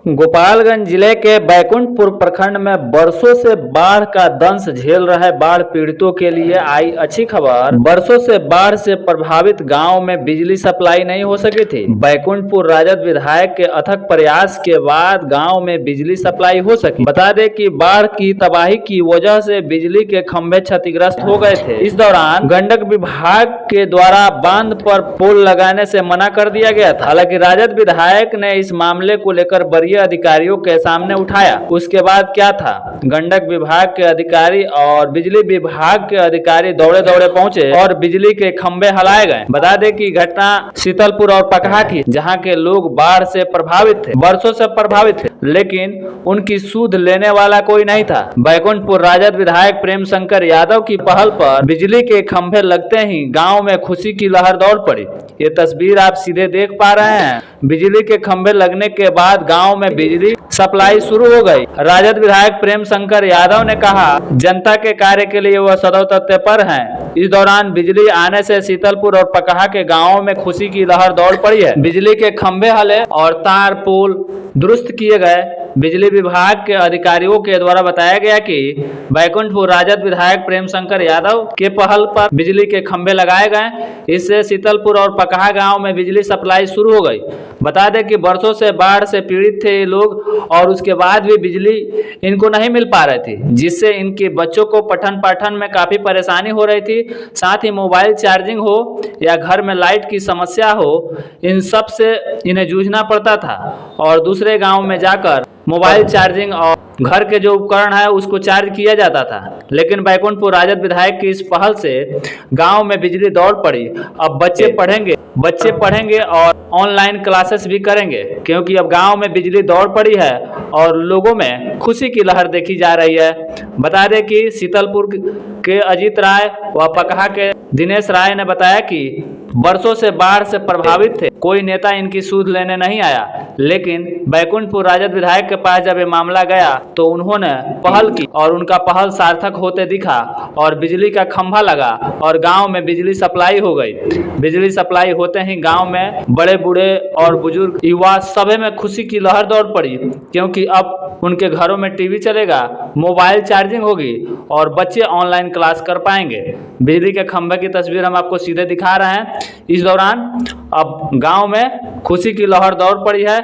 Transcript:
गोपालगंज जिले के बैकुंठपुर प्रखंड में बरसों से बाढ़ का दंश झेल रहे बाढ़ पीड़ितों के लिए आई अच्छी खबर। बरसों से बाढ़ से प्रभावित गांव में बिजली सप्लाई नहीं हो सकी थी। बैकुंठपुर राजद विधायक के अथक प्रयास के बाद गांव में बिजली सप्लाई हो सकी। बता दें कि बाढ़ की तबाही की वजह से बिजली के खंभे क्षतिग्रस्त हो गए थे। इस दौरान गंडक विभाग के द्वारा बांध पर पोल लगाने से मना कर दिया गया था। हालांकि राजद विधायक ने इस मामले को लेकर वरीय अधिकारियों के सामने उठाया। उसके बाद क्या था, गंडक विभाग के अधिकारी और बिजली विभाग के अधिकारी दौड़े दौड़े पहुंचे और बिजली के खंभे हिलाए गए। बता दें कि घटना शीतलपुर और पकहा की, जहां के लोग बाढ़ से प्रभावित थे, बरसों से प्रभावित थे, लेकिन उनकी सूद लेने वाला कोई नहीं था। बैकुंठपुर राजद विधायक प्रेम शंकर यादव की पहल पर बिजली के खंभे लगते ही गांव में खुशी की लहर दौड़ पड़ी। ये तस्वीर आप सीधे देख पा रहे हैं। बिजली के खंभे लगने के बाद गांव में बिजली सप्लाई शुरू हो गई। राजद विधायक प्रेम शंकर यादव ने कहा, जनता के कार्य के लिए वह सदैव तत्पर हैं। इस दौरान बिजली आने से शीतलपुर और पकहा के गांवों में खुशी की लहर दौड़ पड़ी है। बिजली के खंभे हिले और तार पोल दुरुस्त किए गए। बिजली विभाग के अधिकारियों के द्वारा बताया गया कि बैकुंठपुर राजद विधायक प्रेम शंकर यादव के पहल पर बिजली के खंभे लगाए गए। इससे शीतलपुर और पकहा गांव में बिजली सप्लाई शुरू हो गई। बता दें कि बरसों से बाढ़ से पीड़ित थे ये लोग और उसके बाद भी बिजली इनको नहीं मिल पा रही थी, जिससे इनके बच्चों को पठन पाठन में काफी परेशानी हो रही थी। साथ ही मोबाइल चार्जिंग हो या घर में लाइट की समस्या हो, इन सब से इन्हें जूझना पड़ता था और दूसरे गांव में जाकर मोबाइल चार्जिंग और घर के जो उपकरण है उसको चार्ज किया जाता था। लेकिन बैकुंठपुर राजद विधायक की इस पहल से गांव में बिजली दौड़ पड़ी। अब बच्चे पढ़ेंगे और ऑनलाइन क्लासेस भी करेंगे, क्योंकि अब गांव में बिजली दौड़ पड़ी है और लोगों में खुशी की लहर देखी जा रही है। बता दें कि शीतलपुर के अजीत राय व पकहा के दिनेश राय ने बताया कि बरसों से बाढ़ से प्रभावित थे, कोई नेता इनकी सूद लेने नहीं आया, लेकिन बैकुंठपुर राजद विधायक के पास जब ये मामला गया तो उन्होंने पहल की और उनका पहल सार्थक होते दिखा और बिजली का खंभा लगा और गांव में बिजली सप्लाई हो गई। बिजली सप्लाई होते ही गांव में बड़े बूढ़े और बुजुर्ग युवा सभी में खुशी की लहर दौड़ पड़ी, क्योंकि अब उनके घरों में टीवी चलेगा, मोबाइल चार्जिंग होगी और बच्चे ऑनलाइन क्लास कर पाएंगे। बिजली के खंभे की तस्वीर हम आपको सीधे दिखा रहे हैं। इस दौरान अब गांव में खुशी की लहर दौड़ पड़ी है।